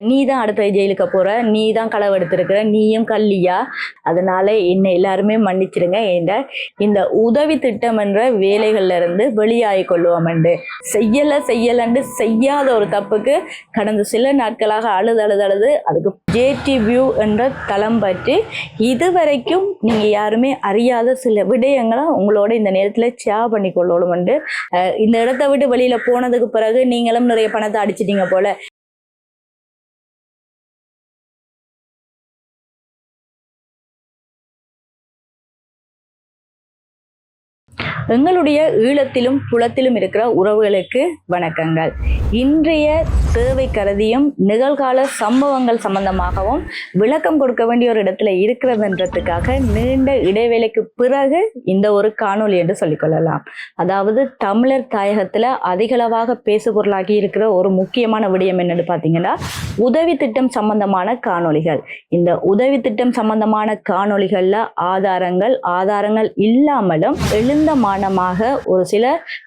நீ தான் அடுத்த ஜெயிலுக்கு போற, நீ தான் களவு எடுத்திருக்கிற, நீயும் கல்லியா, அதனால என்னை எல்லாருமே மன்னிச்சிடுங்க. இந்த உதவி திட்டம் என்ற வேலைகள்ல இருந்து வெளியாகி கொள்வோம். செய்யலன்னு செய்யாத ஒரு தப்புக்கு கடந்த சில நாட்களாக அழுது அதுக்கு JTView என்ற தளம் பற்றி இதுவரைக்கும் நீங்க யாருமே அறியாத சில விடயங்களை உங்களோட இந்த நேரத்துல ஷேர் பண்ணி கொள்ளணும். இந்த இடத்தை விட்டு வெளியில போனதுக்கு பிறகு நீங்களும் நிறைய பணத்தை அடிச்சிட்டீங்க போல. எங்களுடைய ஈழத்திலும் புலத்திலும் இருக்கிற உறவுகளுக்கு வணக்கங்கள். இன்றைய தேவை கருதியும் நிகழ்கால சம்பவங்கள் சம்பந்தமாகவும் விளக்கம் கொடுக்க வேண்டிய ஒரு இடத்துல இருக்கிறதுன்றதுக்காக நீண்ட இடைவேளைக்கு பிறகு இந்த ஒரு காணொலி என்று சொல்லிக்கொள்ளலாம். அதாவது தமிழர் தாயகத்துல அதிகளவாக பேசுபொருளாகி இருக்கிற ஒரு முக்கியமான விடயம் என்னன்னு பார்த்தீங்கன்னா உதவி திட்டம் சம்பந்தமான காணொலிகள். இந்த உதவி திட்டம் சம்பந்தமான காணொலிகள்ல ஆதாரங்கள் இல்லாமலும் எழுந்த ஒரு சில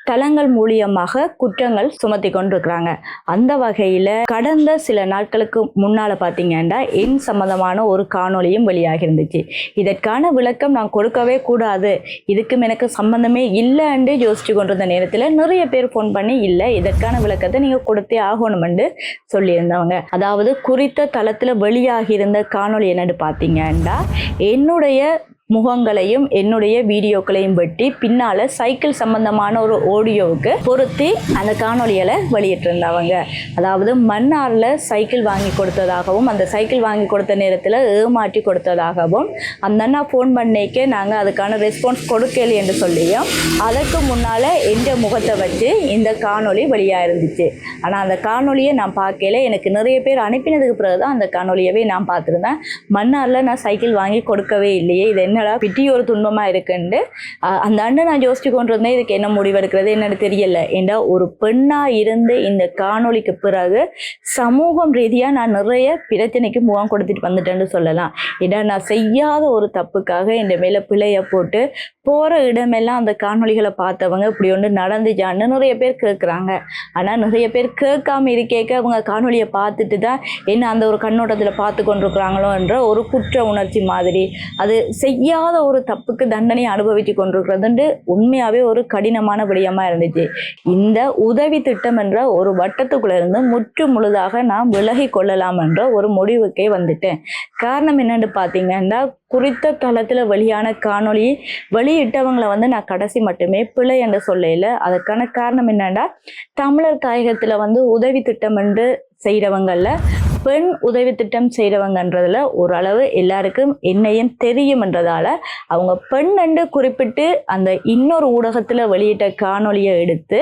தளங்கள் மூலியமாக குற்றங்கள் சுமத்தி கொண்டிருக்கிறாங்க. அந்த வகையில கடந்த சில நாட்களுக்கு முன்னால பாத்தீங்கன்னா என் சம்பந்தமான ஒரு காணொலியும் வெளியாகி இருந்துச்சு. இதற்கான விளக்கம் நான் கொடுக்கவே கூடாது, இதுக்கும் எனக்கு சம்பந்தமே இல்லைன்னு யோசிச்சு கொண்டிருந்த நேரத்துல நிறைய பேர் போன் பண்ணி இல்ல இதற்கான விளக்கத்தை நீங்க கொடுத்தே ஆகணும்னு சொல்லியிருந்தவங்க. அதாவது குறித்த தளத்துல வெளியாகி இருந்த காணொலி என்னன்னு பாத்தீங்கன்னா என்னுடைய முகங்களையும் என்னுடைய வீடியோக்களையும் வெட்டி பின்னால சைக்கிள் சம்பந்தமான ஒரு ஆடியோவுக்கு பொருத்தி அந்த காணொலிகளை வெளியிட்டிருந்தவங்க. அதாவது மன்னார்ல சைக்கிள் வாங்கி கொடுத்ததாகவும் அந்த சைக்கிள் வாங்கி கொடுத்த நேரத்தில் ஏமாற்றி கொடுத்ததாகவும் அந்த அண்ணா ஃபோன் பண்ணிக்க நாங்கள் அதுக்கான ரெஸ்பான்ஸ் கொடுக்கல என்று சொல்லியும் அதற்கு முன்னால எந்த முகத்தை வச்சு இந்த காணொலி வெளியாக இருந்துச்சு. ஆனால் அந்த காணொலியை நான் பார்க்கல, எனக்கு நிறைய பேர் அனுப்பினதுக்கு பிறகுதான் அந்த காணொலியவே நான் பார்த்துருந்தேன். மன்னார்ல நான் சைக்கிள் வாங்கி கொடுக்கவே இல்லையே, இது என்ன பிட்டி ஒரு துன்பமா இருக்குன்னு அந்த அண்ணன் நான் யோசிச்சு கொண்டிருந்தேன். இதுக்கு என்ன முடிவு எடுக்கிறது என்னன்னு தெரியல. ஏன்னா ஒரு பெண்ணா இருந்து இந்த காணொலிக்கு பிறகு சமூகம் ரீதியா நான் நிறைய பிரச்சனைக்கு முகம் கொடுத்துட்டு வந்துட்டேன்னு சொல்லலாம். ஏன்னா நான் செய்யாத ஒரு தப்புக்காக என் மேல பிழைய போட்டு போற இடமெல்லாம் அந்த காணொலிகளை பார்த்தவங்க இப்படி ஒன்று நடந்துச்சான்னு நிறைய பேர் கேட்குறாங்க. ஆனா நிறைய பேர் கேட்காம இருக்கேக்க அவங்க காணொலியை பார்த்துட்டு தான் என்ன அந்த ஒரு கண்ணோட்டத்தில் பார்த்து கொண்டிருக்கிறாங்களோ என்ற ஒரு குற்ற உணர்ச்சி மாதிரி அது செய்யாத ஒரு தப்புக்கு தண்டனை அனுபவித்து கொண்டிருக்கிறது உண்மையாவே ஒரு கடினமான விடயமா இருந்துச்சு. இந்த உதவி திட்டம் என்ற ஒரு வட்டத்துக்குள்ள இருந்து முற்று முழுதாக நான் விலகி கொள்ளலாம் என்ற ஒரு முடிவுக்கே வந்துட்டேன். காரணம் என்னன்னு பார்த்தீங்கன்னா குறித்த தளத்துல வெளியான காணொலி வெளியிட்டவங்களை நான் கடைசி மட்டுமே பிழை என்று சொல்லல. அதற்கான காரணம் என்னன்னா தமிழர் தாயகத்துல உதவி திட்டம் என்று செய்யறவங்கல்ல பெண் உதவி திட்டம் செய்கிறவங்கன்றதுல ஓரளவு எல்லாருக்கும் என்னையும் தெரியும்ன்றதால அவங்க பெண் என்று குறிப்பிட்டு அந்த இன்னொரு ஊடகத்தில் வெளியிட்ட காணொலியை எடுத்து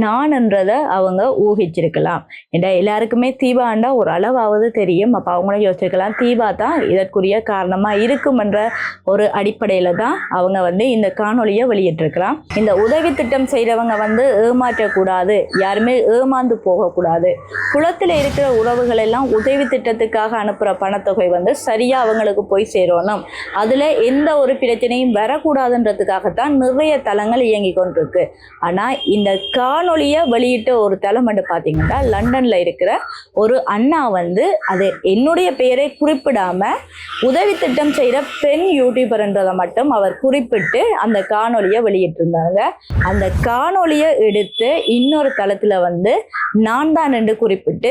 நான்ன்றதை அவங்க ஊகிச்சிருக்கலாம். ஏன்னா எல்லாருக்குமே தீபாண்டா ஒரு அளவாவது தெரியும். அப்போ அவங்களும் யோசிச்சிருக்கலாம் தீபா தான் இதற்குரிய காரணமாக இருக்கும்ன்ற ஒரு அடிப்படையில் தான் அவங்க இந்த காணொலியை வெளியிட்டிருக்கலாம். இந்த உதவி திட்டம் செய்கிறவங்க ஏமாற்றக்கூடாது, யாருமே ஏமாந்து போகக்கூடாது. குளத்தில் இருக்கிற உறவுகள் எல்லாம் உதவி திட்டத்துக்காக அனுப்புற பணத்தொகை சரியா அவங்களுக்கு போய் சேரணும், அதுல எந்த ஒரு பிரச்சனையும் வரக்கூடாதுன்றதுக்காகத்தான் நிறைய தளங்கள் இயங்கி கொண்டிருக்கு. ஆனா இந்த காணொலியை வெளியிட்ட ஒரு தளம் பாத்தீங்கன்னா லண்டன்ல இருக்கிற ஒரு அண்ணா அது என்னுடைய பெயரை குறிப்பிடாம உதவி திட்டம் செய்யற பெண் யூடியூபர்ன்றதை மட்டும் அவர் குறிப்பிட்டு அந்த காணொலியை வெளியிட்டிருந்தாங்க. அந்த காணொலியை எடுத்து இன்னொரு தளத்துல நான் தான் என்று குறிப்பிட்டு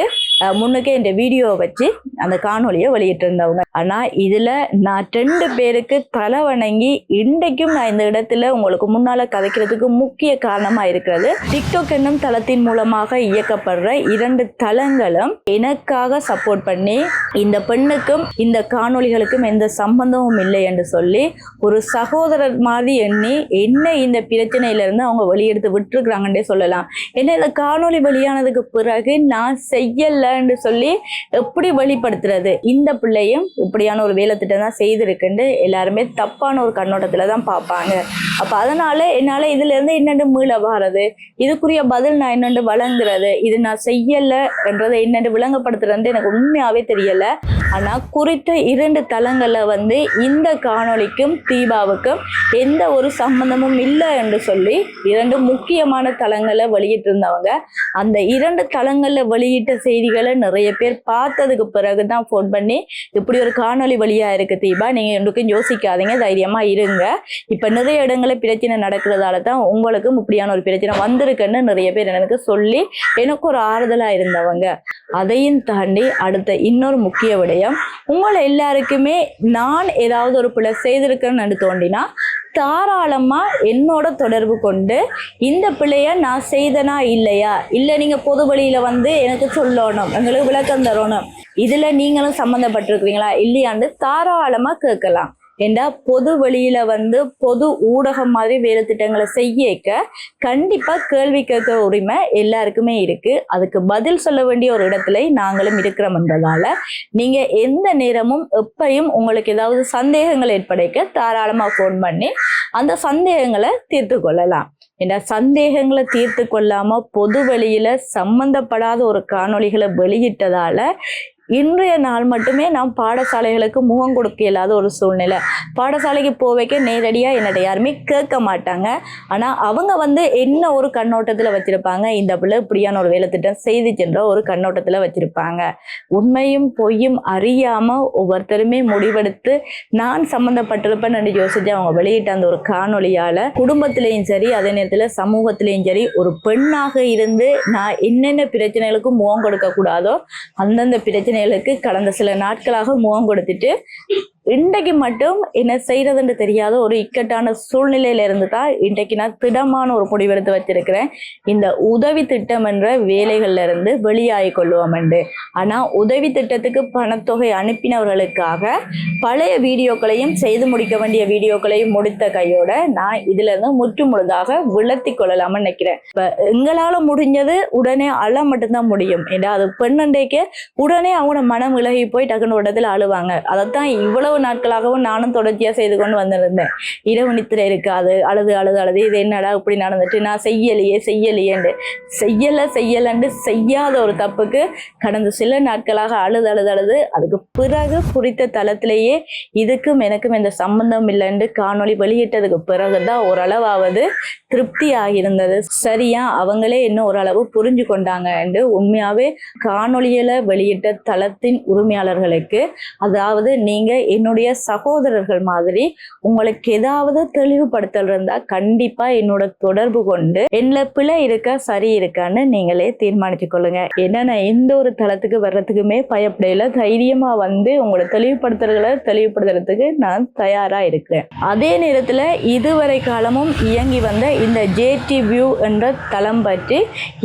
முன்னுக்கே இந்த வீடியோவை வச்சு அந்த காணொலியை வெளியிட்டிருந்தவங்க. ஆனா இதுல நான் 2 பேருக்கு தலை வணங்கி இன்றைக்கும் நான் இந்த இடத்துல உங்களுக்கு முன்னால கதைக்கிறதுக்கு முக்கிய காரணமா இருக்கிறது டிக்டாக் என்னும் தளத்தின் மூலமாக இயக்கப்படுற 2 தளங்களும் எனக்காக சப்போர்ட் பண்ணி இந்த பெண்ணுக்கும் இந்த காணொலிகளுக்கும் எந்த சம்பந்தமும் இல்லை என்று சொல்லி ஒரு சகோதரர் மாதிரி எண்ணி என்ன இந்த பிரச்சனையில இருந்து அவங்க வெளியெடுத்து விட்டுருக்குறாங்கன்னே சொல்லலாம். ஏன்னா இந்த காணொலி வெளியானதுக்கு பிறகு நான் செய்யலன்னு சொல்லி எப்படி வெளிப்படுத்துறது, இந்த பிள்ளையும் இப்படியான ஒரு வேலை திட்டம் தான் செய்திருக்குன்னு எல்லாருமே தப்பான ஒரு கண்ணோட்டத்துல தான் பார்ப்பாங்க. அப்ப அதனால என்னால இதுல இருந்து என்னென்று மீள வாரது, இதுக்குரிய பதில் நான் என்னென்று வழங்குறது, இது நான் செய்யல என்றதை என்னென்று விளங்கப்படுத்துறது எனக்கு உண்மையாவே தெரியல. ஆனால் குறித்த 2 தளங்களில் வந்து இந்த காணொளிக்கும் தீபாவுக்கும் எந்த ஒரு சம்பந்தமும் இல்லை என்று சொல்லி 2 முக்கியமான தளங்களை வெளியிட்டிருந்தவங்க. அந்த 2 தளங்களில் வெளியிட்ட செய்திகளை நிறைய பேர் பார்த்ததுக்கு பிறகு தான் ஃபோன் பண்ணி இப்படி ஒரு காணொளி வழியாக இருக்குது தீபா, நீங்கள் என்றுக்கும் யோசிக்காதீங்க, தைரியமாக இருங்க, இப்போ நிறைய இடங்களில் பிரச்சனை நடக்கிறதால தான் உங்களுக்கும் இப்படியான ஒரு பிரச்சனை வந்திருக்குன்னு நிறைய பேர் எனக்கு சொல்லி எனக்கு ஒரு ஆறுதலாக இருந்தவங்க. அதையும் தாண்டி அடுத்த இன்னொரு முக்கிய விடயம், உங்களை எல்லாருக்குமே நான் ஏதாவது ஒரு பிழை செய்திருக்கேன்னு தோண்டினா தாராளமா என்னோட தொடர்பு கொண்டு இந்த பிள்ளைய நான் செய்தனா இல்லையா, இல்லை நீங்க பொது வழியில வந்து எனக்கு சொல்லணும், எங்களுக்கு விளக்கம் தரணும், இதுல நீங்களும் சம்மந்தப்பட்டிருக்கிறீங்களா இல்லையான்னு தாராளமா கேட்கலாம். ஏண்டா பொது வழியில வந்து பொது ஊடகம் மாதிரி வேலை திட்டங்களை செய்யக்க கண்டிப்பா கேள்வி கேட்க உரிமை எல்லாருக்குமே இருக்கு. அதுக்கு பதில் சொல்ல வேண்டிய ஒரு இடத்துல நாங்களும் இருக்கிறோம்ன்றதால நீங்க எந்த நேரமும் எப்பையும் உங்களுக்கு ஏதாவது சந்தேகங்கள் ஏற்படைக்க தாராளமா ஃபோன் பண்ணி அந்த சந்தேகங்களை தீர்த்து கொள்ளலாம். ஏன்னா சந்தேகங்களை தீர்த்து கொள்ளாம பொது வழியில சம்பந்தப்படாத ஒரு காணொளிகளை வெளியிட்டதால இன்றைய நாள் மட்டுமே நாம் பாடசாலைகளுக்கு முகம் கொடுக்க இல்லாத ஒரு சூழ்நிலை. பாடசாலைக்கு போவைக்க நேரடியாக என்னட்ட யாருமே கேட்க மாட்டாங்க. ஆனால் அவங்க வந்து என்ன ஒரு கண்ணோட்டத்தில் வச்சுருப்பாங்க, இந்த பிள்ளை இப்படியான ஒரு வேலை திட்டம் செய்து சென்ற ஒரு கண்ணோட்டத்தில் வச்சுருப்பாங்க. உண்மையும் பொய்யும் அறியாமல் ஒவ்வொருத்தருமே முடிவெடுத்து நான் சம்மந்தப்பட்டிருப்பேன்னு யோசிச்சு அவங்க வெளியிட்ட அந்த ஒரு காணொளியால் குடும்பத்திலையும் சரி அதே நேரத்தில் சமூகத்திலையும் சரி ஒரு பெண்ணாக இருந்து நான் என்னென்ன பிரச்சனைகளுக்கும் முகம் கொடுக்கக்கூடாதோ அந்தந்த பிரச்சனை கடந்த சில நாட்களாக முகம் கொடுத்துட்டு இன்றைக்கு மட்டும் என்ன செய்யறதுன்னு தெரியாத ஒரு இக்கட்டான சூழ்நிலையில இருந்து தான் இன்றைக்கு நான் திடமான ஒரு முடிவெடுத்து வச்சிருக்கிறேன். இந்த உதவி திட்டம் என்ற வேலைகள்ல இருந்து வெளியாகி கொள்வோம் என்று. ஆனா உதவி திட்டத்துக்கு பணத்தொகை அனுப்பினவர்களுக்காக பழைய வீடியோக்களையும் செய்து முடிக்க வேண்டிய வீடியோக்களையும் முடித்த கையோட நான் இதுல இருந்து முற்று முழுதாக விளத்தி கொள்ளலாம்னு நினைக்கிறேன். இப்ப எங்களால முடிஞ்சது உடனே அழ மட்டும்தான் முடியும். ஏன்னா அது பெண்ணண்டைக்கு உடனே அவங்க மனம் விலகி போய் டக்குன்னு இடத்துல அழுவாங்க. அதைத்தான் இவ்வளவு நாட்களாகவும் நானும் தொடர்ச்சியா செய்து கொண்டு வந்திருந்தேன். இரவு நித்திரை இருக்காது, அழுது அழுது அழுது இது என்னடா இப்படி நடந்துட்டு நான் செய்யலையேன்னு செய்யலன்னு செய்யாத ஒரு தப்புக்கு கடந்த சில நாட்களாக அழுது அதுக்கு பிறகு குறித்த தளத்திலேயே இதுக்கும் எனக்கும் எந்த சம்பந்தம் இல்லைன்னு காணொளி வெளியிட்டதுக்கு பிறகுதான் ஓரளவாவது திருப்தி ஆகியிருந்தது. சரியா அவங்களே இன்னும் ஓரளவு புரிஞ்சு கொண்டாங்க என்று உண்மையாவே காணொளியில வெளியிட்ட தளத்தின் உரிமையாளர்களுக்கு, அதாவது நீங்க என்னுடைய சகோதரர்கள் மாதிரி உங்களுக்கு ஏதாவது தெளிவுபடுத்தல் இருந்தா கண்டிப்பா என்னோட தொடர்பு கொண்டு என்ன பிழை இருக்கா சரி இருக்கான்னு நீங்களே தீர்மானிச்சு கொள்ளுங்க. ஏன்னா நான் எந்த ஒரு தளத்துக்கு வர்றதுக்குமே பயப்படையில, தைரியமா வந்து உங்களோட தெளிவுபடுத்துறதுக்கு நான் தயாரா இருக்கிறேன். அதே நேரத்துல இதுவரை காலமும் இயங்கி வந்த இந்த ஜேடி வியூ என்ற தளம் பற்றி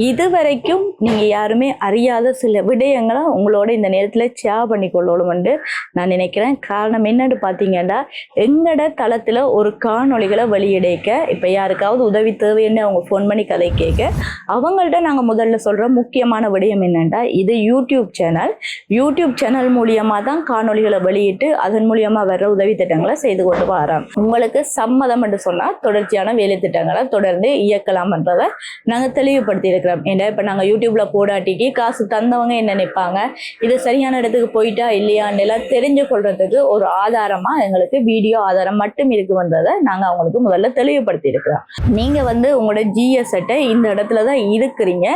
இதுவரைக்கும் நீங்க யாருமே அறியாத சில விடயங்களை உங்களோட இந்த நேரத்துல ஷேர் பண்ணி கொள்ளணும் என்று நான் நினைக்கிறேன். காரணம் என்னன்னு பார்த்தீங்கன்னா, எங்கட தளத்துல ஒரு காணொளிகளை வெளியிடைக்க இப்போ யாருக்காவது உதவி தேவைன்னு அவங்க ஃபோன் பண்ணி கதை கேட்க அவங்கள்ட்ட நாங்கள் முதல்ல சொல்ற முக்கியமான விடயம் என்னன்னா, இது யூடியூப் சேனல் மூலியமா தான் காணொளிகளை வெளியிட்டு அதன் மூலியமா வர்ற உதவி திட்டங்களை செய்து கொண்டு வரோம். உங்களுக்கு சம்மதம் என்று சொன்னா தொடர்ச்சியான வேலை திட்டங்களை தொடர்ந்து இயக்கலாம்ன்றதை நாங்கள் தெளிவுபடுத்தி இருக்கிறோம். ஏன்னா இப்போ நாங்கள் யூடியூப்ல போடாட்டிக்கு காசு தந்தவங்க என்ன நினைப்பாங்க, இது சரியான இடத்துக்கு போயிட்டா இல்லையான்னு தெரிஞ்சு கொள்றதுக்கு ஒரு ஆதாரமா எங்களுக்கு வீடியோ ஆதாரம் மட்டும் இருக்குன்றதை நாங்கள் அவங்களுக்கு முதல்ல தெளிவுபடுத்தி இருக்கிறோம். நீங்க வந்து உங்களோட ஜிஎஸ் அட்டை இந்த இடத்துல தான் இருக்கிறீங்க,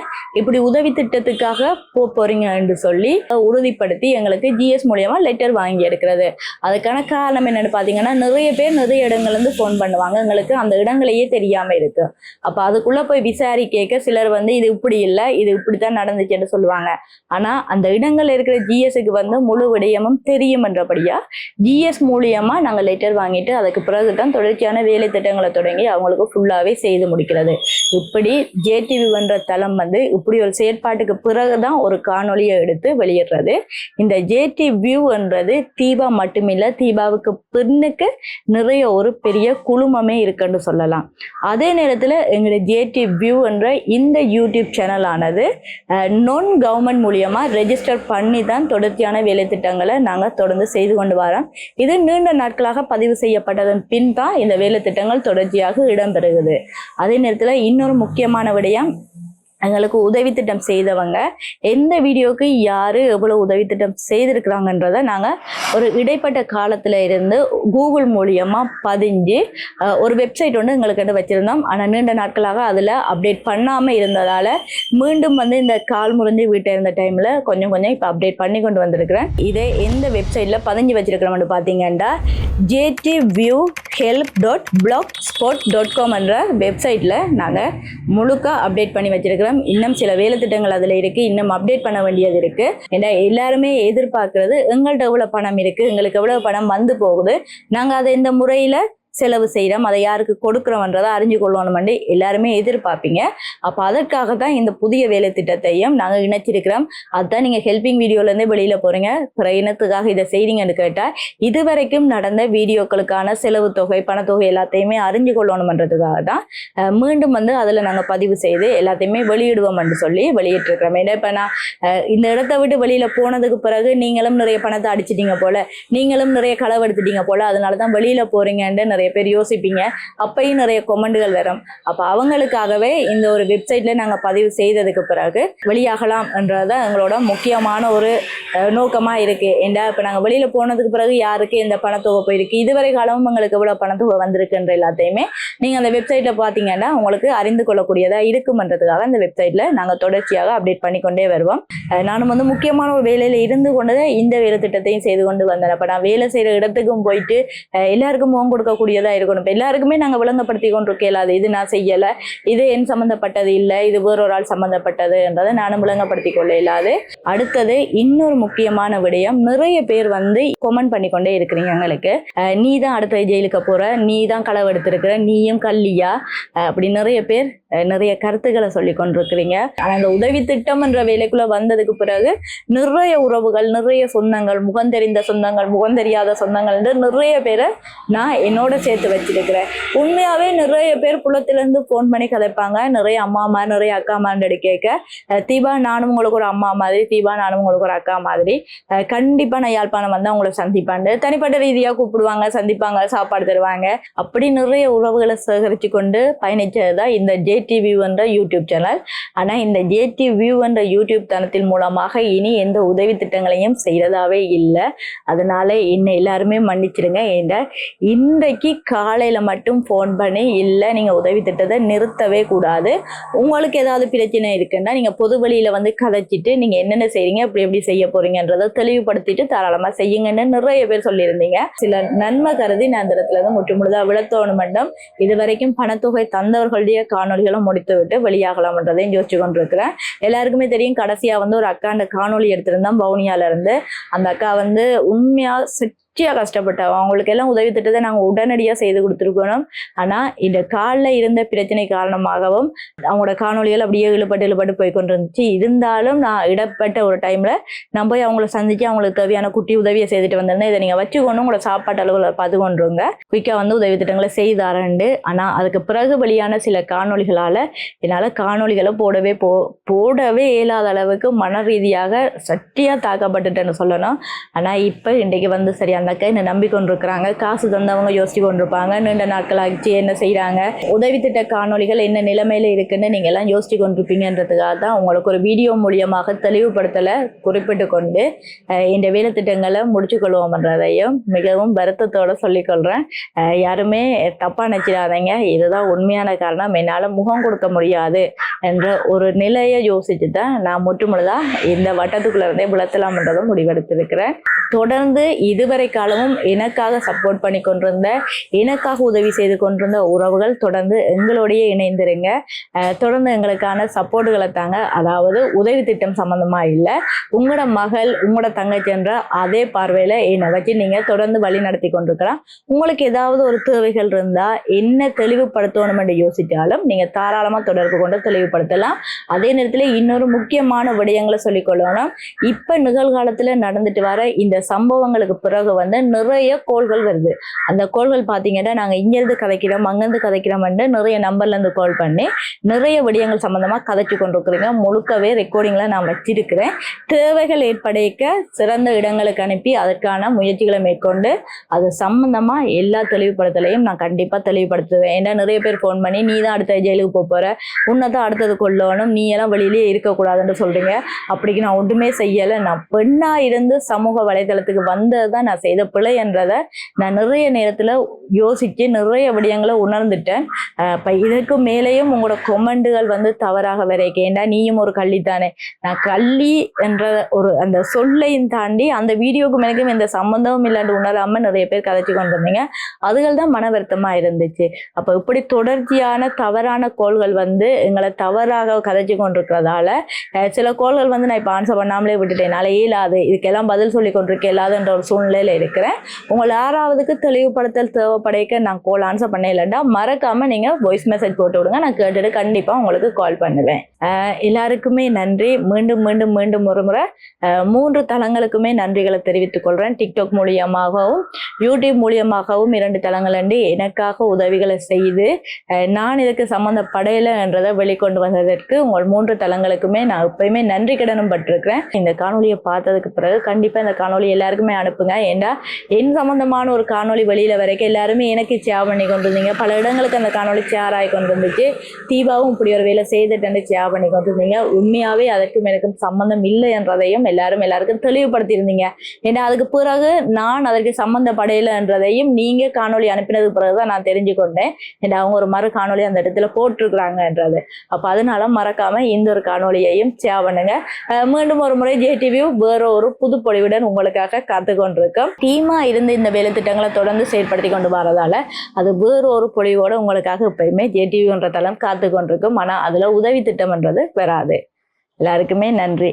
இப்படி உதவி திட்டத்துக்காக போறீங்க என்று சொல்லி உறுதிப்படுத்தி எங்களுக்கு ஜிஎஸ் மூலியமா லெட்டர் வாங்கி எடுக்கிறது. அதுக்கான காரணம் என்னன்னு பாத்தீங்கன்னா, நிறைய பேர் நிறைய இடங்கள்ல இருந்து போன் பண்ணுவாங்க, எங்களுக்கு அந்த இடங்களையே தெரியாம இருக்கு. அப்ப அதுக்குள்ள போய் விசாரிக்க சிலர் வந்து இது இப்படி இல்லை இது இப்படித்தான் நடந்துச்சுன்னு சொல்லுவாங்க. ஆனா அந்த இடங்கள்ல இருக்கிற ஜிஎஸ்க்கு வந்து முழு விடயமும் தெரியும் என்றபடியா ஜிஎஸ் மூலியமா நாங்க லெட்டர் வாங்கிட்டு அதுக்கு பிறகுதான் தொடர்ச்சியான வேலை திட்டங்களை தொடங்கி அவங்களுக்கு ஃபுல்லாவே செய்து முடிக்கிறது. இப்படி ஜேடிவி என்ற தளம் வந்து இப்படி ஒரு செயற்பாட்டுக்கு பிறகுதான் ஒரு காணொலியை எடுத்து வெளியிடுறது. இந்த ஜேடி வியூ என்றது தீபா மட்டுமில்ல, தீபாவுக்கு பின்னுக்கு நிறைய ஒரு பெரிய குழுமமே இருக்குன்னு சொல்லலாம். அதே நேரத்தில் எங்களுடைய ஜேடி வியூ என்ற இந்த யூடியூப் சேனல் ஆனது நான் கவர்மெண்ட் மூலியமா ரெஜிஸ்டர் பண்ணி தான் தொடர்ச்சியான வேலை திட்டங்களை நாங்கள் தொடர்ந்து செய்து கொண்டு வரோம். இது நீண்ட நாட்களாக பதிவு செய்யப்பட்டதன் பின் தான் இந்த வேலை திட்டங்கள் தொடர்ச்சியாக இடம்பெறுகிறது. அதே நேரத்தில் இன்னொரு முக்கியமான விடயம், எங்களுக்கு உதவி திட்டம் செய்தவங்க எந்த வீடியோக்கு யாரு எவ்வளவு உதவி திட்டம் செய்திருக்கிறாங்கன்றதை நாங்கள் ஒரு இடைப்பட்ட காலத்துல இருந்து கூகுள் மூலியமா பதிஞ்சு ஒரு வெப்சைட் ஒன்று எங்களுக்கு வச்சிருந்தோம். ஆனால் நீண்ட நாட்களாக அதில் அப்டேட் பண்ணாமல் இருந்ததால் மீண்டும் இந்த கால் முறிஞ்சு வீட்டை இருந்த டைமில் கொஞ்சம் இப்போ அப்டேட் பண்ணி கொண்டு வந்திருக்கிறேன். இதை எந்த வெப்சைட்டில் பதிஞ்சு வச்சிருக்கிறோம்னு பார்த்தீங்கன்னா jtvviewhelp.blogspot.com என்ற வெப்சைட்டில் நாங்கள் முழுக்க அப்டேட் பண்ணி வச்சிருக்கிறோம். இன்னும் சில வேலை திட்டங்கள் அதில் இருக்கு, இன்னும் அப்டேட் பண்ண வேண்டியது இருக்கு. ஏன்னா எல்லாருமே எதிர்பார்க்கறது எங்கள்கிட்ட எவ்வளவு பணம் இருக்கு, எங்களுக்கு எவ்வளவு பணம் வந்து போகுது, நாங்க அதை இந்த முறையில செலவு செய்கிறோம், அதை யாருக்கு கொடுக்குறோம்ன்றதை அறிஞ்சு கொள்ளணும்னு எல்லாருமே எதிர்பார்ப்பீங்க. அப்போ அதற்காக தான் இந்த புதிய வேலை திட்டத்தையும் நாங்கள் இணைச்சிருக்கிறோம். அதுதான் நீங்கள் ஹெல்பிங் வீடியோலேருந்தே வெளியில் போகிறீங்க, பிற இனத்துக்காக இதை செய்றீங்கன்னு கேட்டால் இதுவரைக்கும் நடந்த வீடியோக்களுக்கான செலவு தொகை பணத்தொகை எல்லாத்தையுமே அறிஞ்சு கொள்ளணுமன்றதுக்காக தான் மீண்டும் அதில் நாங்கள் பதிவு செய்து எல்லாத்தையுமே வெளியிடுவோம்னு சொல்லி வெளியிட்டிருக்கிறோம். ஏன்னா இப்போ நான் இந்த இடத்த விட்டு வெளியில் போனதுக்கு பிறகு நீங்களும் நிறைய பணத்தை அடிச்சிட்டீங்க போல, நீங்களும் நிறைய களவெடுத்துட்டீங்க போல, அதனால தான் வெளியில் போகிறீங்கன்னு நிறைய பேர் யோசிப்பீங்க. அப்பயும் நிறைய கொமெண்டுகள் வரும். அப்போ அவங்களுக்காகவே இந்த ஒரு வெப்சைட்ல நாங்கள் பதிவு செய்ததுக்கு பிறகு வெளியாகலாம் என்றதான் எங்களோட முக்கியமான ஒரு நோக்கமா இருக்கு. ஏண்டா இப்போ நாங்கள் வெளியில போனதுக்கு பிறகு யாருக்கு எந்த பணத்தொகை போயிருக்கு, இதுவரை காலமும் உங்களுக்கு எவ்வளவு பணத்தொகை வந்திருக்குன்ற எல்லாத்தையுமே நீங்க அந்த வெப்சைட்ல பாத்தீங்கன்னா உங்களுக்கு அறிந்து கொள்ளக்கூடியதா இருக்குமன்றதுக்காக அந்த வெப்சைட்ல நாங்கள் தொடர்ச்சியாக அப்டேட் பண்ணிக்கொண்டே வருவோம். நானும் முக்கியமான ஒரு வேலையில இருந்து கொண்டு இந்த வேலை திட்டத்தையும் செய்து கொண்டு வந்தேன். அப்ப நான் வேலை செய்யற இடத்துக்கும் போயிட்டு எல்லாருக்கும் முகம் கொடுக்கக்கூடியதா இருக்கணும். இப்போ எல்லாருக்குமே நாங்கள் விளங்கப்படுத்தி கொண்டிருக்கல, அது இது நான் செய்யல, இது என் சம்பந்தப்பட்டது இல்லை, இது வேறொரு ஆள் சம்பந்தப்பட்டது என்றதை நானும் விளங்கப்படுத்தி கொள்ள இல்லாது. அடுத்தது இன்னொரு முக்கியமான விடயம், நிறைய பேர் கொமெண்ட் பண்ணி கொண்டே இருக்கிறீங்க எங்களுக்கு, நீ தான் அடுத்த ஜெயிலுக்கு போற, நீ தான் களவெடுத்திருக்கிற, நீயும் கல்லியா, அப்படி நிறைய பேர் நிறைய கருத்துக்களை சொல்லி கொண்டிருக்கிறீங்க. ஆனால் இந்த உதவி திட்டம் என்ற வேலைக்குள்ள வந்ததுக்கு பிறகு நிறைய உறவுகள், நிறைய சொந்தங்கள், முகந்தெரிந்த சொந்தங்கள், முகந்தெரியாத சொந்தங்கள் என்று நிறைய பேரை நான் என்னோட சேர்த்து வச்சிருக்கிறேன். உண்மையாவே நிறைய பேர் புலத்திலிருந்து போன் பண்ணி கதைப்பாங்க, நிறைய அம்மாமா நிறைய அக்காமான்னு கேட்க, தீபா நானும் உங்களுக்கு ஒரு அம்மா மாதிரி, தீபா நானும் உங்களுக்கு ஒரு அக்கா மாதிரி, கண்டிப்பா நான் யாழ்ப்பாணம் வந்தா உங்களை சந்திப்பாண்டு தனிப்பட்ட ரீதியா கூப்பிடுவாங்க, சந்திப்பாங்க, சாப்பாடு தருவாங்க. அப்படி நிறைய உறவுகளை சேகரித்து கொண்டு பயணிச்சதுதான் இந்த JTView என்ற யூடியூப் சேனல். ஆனா இந்த JTView என்ற யூடியூப் தளத்தின் மூலமாக இனி எந்த உதவி திட்டங்களையும் செய்யறதாவே இல்லை. அதனால என்னை எல்லாருமே மன்னிச்சிடுங்க. ஏண்டா இன்றைக்கு காலையில மட்டும் போன் பண்ணி இல்லை நீங்க உதவி திட்டத்தை நிறுத்தவே கூடாது, உங்களுக்கு ஏதாவது பிரச்சனை இருக்குன்னா நீங்க பொது வழியில கதைச்சிட்டு நீங்க என்னென்ன செய்றீங்க, எப்படி செய்ய போறீங்கன்றதை தெளிவுபடுத்திட்டு தாராளமா செய்யுங்கன்னு நிறைய பேர் சொல்லியிருந்தீங்க. சில நன்மை கருதி நான் அந்த இடத்துல முற்றுமுழுதா விளத்தோணும் மட்டும் இதுவரைக்கும் பணத்தொகை தந்தவர்களுடைய காணொலிகளும் முடித்து விட்டு வெளியாகலாம் என்றதையும் யோசிச்சு கொண்டிருக்கிறேன். எல்லாருக்குமே தெரியும், கடைசியா ஒரு அக்கா காணொலி எடுத்திருந்தோம் பவுனியால இருந்து. அந்த அக்கா உண்மையா கஷ்டப்பட்டாங்க. அவங்களுக்கு எல்லாம் உதவி திட்டத்தை நாங்கள் உடனடியாக செய்து கொடுத்துருக்கணும். ஆனால் இந்த காலில் இருந்த பிரச்சனை காரணமாகவும் அவங்களோட காணொலிகள் அப்படியே இழுபட்டு போய் கொண்டு இருந்துச்சு. இருந்தாலும் நான் இடப்பட்ட ஒரு டைம்ல நான் போய் அவங்கள சந்திச்சு அவங்களுக்கு தேவையான குட்டி உதவியை செய்துட்டு வந்திருந்தேன். இதை நீங்கள் வச்சுக்கொண்டு உங்களோட சாப்பாட்டு அளவுகளை பார்த்து கொண்டுருங்க, குயிக்காக உதவி திட்டங்களை செய்தாரண்டு. ஆனால் அதுக்கு பிறகு வெளியான சில காணொலிகளால் என்னால் காணொலிகளை போடவே இயலாத அளவுக்கு மன ரீதியாக சட்டியாக தாக்கப்பட்டுட்டேன்னு சொல்லணும். ஆனால் இப்போ இன்றைக்கு சரி அந்த அக்கா என்ன நம்பிக்கொண்டிருக்கிறாங்க, காசு தந்தவங்க யோசிச்சு கொண்டிருப்பாங்க, நீண்ட நாட்கள் ஆகிச்சு என்ன செய்யறாங்க, உதவி திட்ட காணொலிகள் என்ன நிலைமையில இருக்குன்னு நீங்க எல்லாம் யோசிச்சு கொண்டிருப்பீங்கன்றதுக்காக தான் உங்களுக்கு ஒரு வீடியோ மூலியமாக தெளிவுபடுத்தலை குறிப்பிட்டு கொண்டு இந்த வேலை திட்டங்களை முடிச்சு கொள்வோம்ன்றதையும் மிகவும் வருத்தத்தோட சொல்லிக்கொள்றேன். யாருமே தப்பா நினைச்சிடாதீங்க, இதுதான் உண்மையான காரணம். என்னால முகம் கொடுக்க முடியாது என்ற ஒரு நிலையை யோசிச்சு தான் நான் முற்றுமுழுதா இந்த வட்டத்துக்குள்ள இருந்தே விளத்தலாம்ன்றதும் முடிவெடுத்திருக்கிறேன். தொடர்ந்து இதுவரை காலமும் எனக்காக சப்போர்ட் பண்ணி கொண்டிருந்த, எனக்காக உதவி செய்து கொண்டிருந்த உறவுகள் தொடர்ந்து எங்களோடய இணைந்திருங்க. தொடர்ந்து எங்களுக்கான சப்போர்ட்டுகளை தாங்க. அதாவது உதவி திட்டம் சம்பந்தமா இல்லை, உங்களோட மகள் உங்களோட தங்கச்சி என்ற அதே பார்வையில என்னை வச்சு நீங்க தொடர்ந்து வழி நடத்தி கொண்டிருக்கலாம். உங்களுக்கு ஏதாவது ஒரு தேவைகள் இருந்தா என்ன தெளிவுபடுத்தணும் என்று யோசித்தாலும் நீங்க தாராளமா தொடர்பு கொண்டு தெளிவுபடுத்தலாம். அதே நேரத்தில் இன்னொரு முக்கியமான விடயங்களை சொல்லிக்கொள்ளணும். இப்ப நிகழ்காலத்துல நடந்துட்டு வர இந்த சம்பவங்களுக்கு பிறகு வந்து நிறைய கோள்கள் வருது. அந்த கோள்கள் பார்த்தீங்கன்னா நாங்கள் இங்கேருந்து கதைக்கிறோம் அங்கேருந்து கதைக்கிறோம்ட்டு நிறைய நம்பர்லேருந்து கால் பண்ணி நிறைய விடயங்கள் சம்மந்தமாக கதைச்சு கொண்டிருக்கிறீங்க. முழுக்கவே ரெக்கார்டிங்கில் நான் வச்சிருக்கிறேன். தேவைகள் ஏற்படைக்க சிறந்த இடங்களுக்கு அனுப்பி அதற்கான முயற்சிகளை மேற்கொண்டு அது சம்மந்தமாக எல்லா தெளிவுபடுத்தலையும் நான் கண்டிப்பாக தெளிவுபடுத்துவேன். ஏன்னா நிறைய பேர் ஃபோன் பண்ணி நீ தான் அடுத்த ஜெயிலுக்கு போகிற, உன்னை தான் அடுத்தது கொள்ளணும், நீ எல்லாம் வெளியிலேயே இருக்கக்கூடாதுன்னு சொல்கிறீங்க. அப்படிக்கு நான் ஒன்றுமே செய்யலை. நான் பெண்ணாக இருந்து சமூக வலைதளத்துக்கு வந்தது தான் நான் செய்த பிழை என்றதை நான் நிறைய நேரத்தில் யோசித்து நிறைய விடயங்களை உணர்ந்துட்டேன். இப்போ இதுக்கு மேலேயும் உங்களோட கொமெண்டுகள் வந்து தவறாக வரைக்கேண்டா, நீயும் ஒரு கள்ளித்தானே. நான் கள்ளி என்ற ஒரு அந்த சொல்லையும் தாண்டி அந்த வீடியோக்கு மேலேயும் எந்த சம்மந்தமும் இல்லாண்டு உணராமல் நிறைய பேர் கதைச்சு கொண்டு வந்தீங்க. அதுகள் தான் மன வருத்தமாக இருந்துச்சு. அப்போ இப்படி தொடர்ச்சியான தவறான கோள்கள் வந்து எங்களை தவறாக கதைச்சு கொண்டிருக்கிறதால சில கோள்கள் வந்து நான் இப்போ ஆன்சர் பண்ணாமலே விட்டுட்டேன். நாளையே இல்லாது இதுக்கெல்லாம் பதில் சொல்லி கொண்டிருக்க இல்லாதுன்ற ஒரு சூழ்நிலையில் இருக்கிறேன். உங்களை யாராவதுக்கு தெளிவுபடுத்தல் தேவைப்படைக்க நான் கால் ஆன்சர் பண்ண இல்லைண்டா மறக்காமல் நீங்கள் வாய்ஸ் மெசேஜ் போட்டு விடுங்க. நான் கேட்டுட்டு கண்டிப்பாக உங்களுக்கு கால் பண்ணுவேன். எல்லாருக்குமே நன்றி. மீண்டும் மீண்டும் மீண்டும் ஒரு முறை 3 தளங்களுக்குமே நன்றிகளை தெரிவித்துக் கொள்கிறேன். டிக்டாக் மூலியமாகவும் யூடியூப் மூலியமாகவும் 2 தளங்கள் எனக்காக உதவிகளை செய்து நான் இதுக்கு சம்மந்தப்படையில என்றதை வெளிக்கொண்டு வந்ததற்கு உங்கள் 3 தளங்களுக்குமே நான் எப்பயுமே நன்றி கடனும் பட்டிருக்கிறேன். இந்த காணொலியை பார்த்ததுக்கு பிறகு கண்டிப்பாக இந்த காணொலி எல்லாருக்குமே அனுப்புங்க. ஏன்னா என் சம்மந்தமான ஒரு காணொலி வெளியில வரைக்கும் எல்லாருமே எனக்கு ஷேர் பண்ணி கொண்டு இருந்தீங்க. பல இடங்களுக்கு அந்த காணொலி ஷேர் ஆகி கொண்டு இருந்துச்சு. தீபாவும் இப்படி ஒரு வேலை செய்துட்டு ஷேர் பண்ணி கொண்டு இருந்தீங்க. உண்மையாகவே அதற்கும் எனக்கும் சம்மந்தம் இல்லை என்றதையும் எல்லாருக்கும் தெளிவுபடுத்தியிருந்தீங்க. ஏன்னா அதுக்கு பிறகு நான் அதற்கு சம்மந்தப்படையில என்றதையும் நீங்கள் காணொலி அனுப்பினதுக்கு பிறகுதான் நான் தெரிஞ்சு கொண்டேன். ஏன்னா அவங்க ஒரு மறு காணொலி அந்த இடத்துல போட்டிருக்கிறாங்கன்றது. அப்போ அதனால மறக்காம இந்த ஒரு காணொலியையும் ஷேர் பண்ணுங்க. மீண்டும் ஒரு முறை ஜேடிவி வேற ஒரு புது பொழிவுடன் உங்களுக்காக காத்து கொண்டிருக்கோம். டீமா இருந்து இந்த வேலை திட்டங்களை தொடர்ந்து செயல்படுத்தி கொண்டு வரதால அது வேற ஒரு பொழிவோட உங்களுக்காக எப்பயுமே ஜேடிவி என்ற தளம் காத்து கொண்டிருக்கும். ஆனால் அதுல உதவி திட்டம் என்றது வராது. எல்லாருக்குமே நன்றி.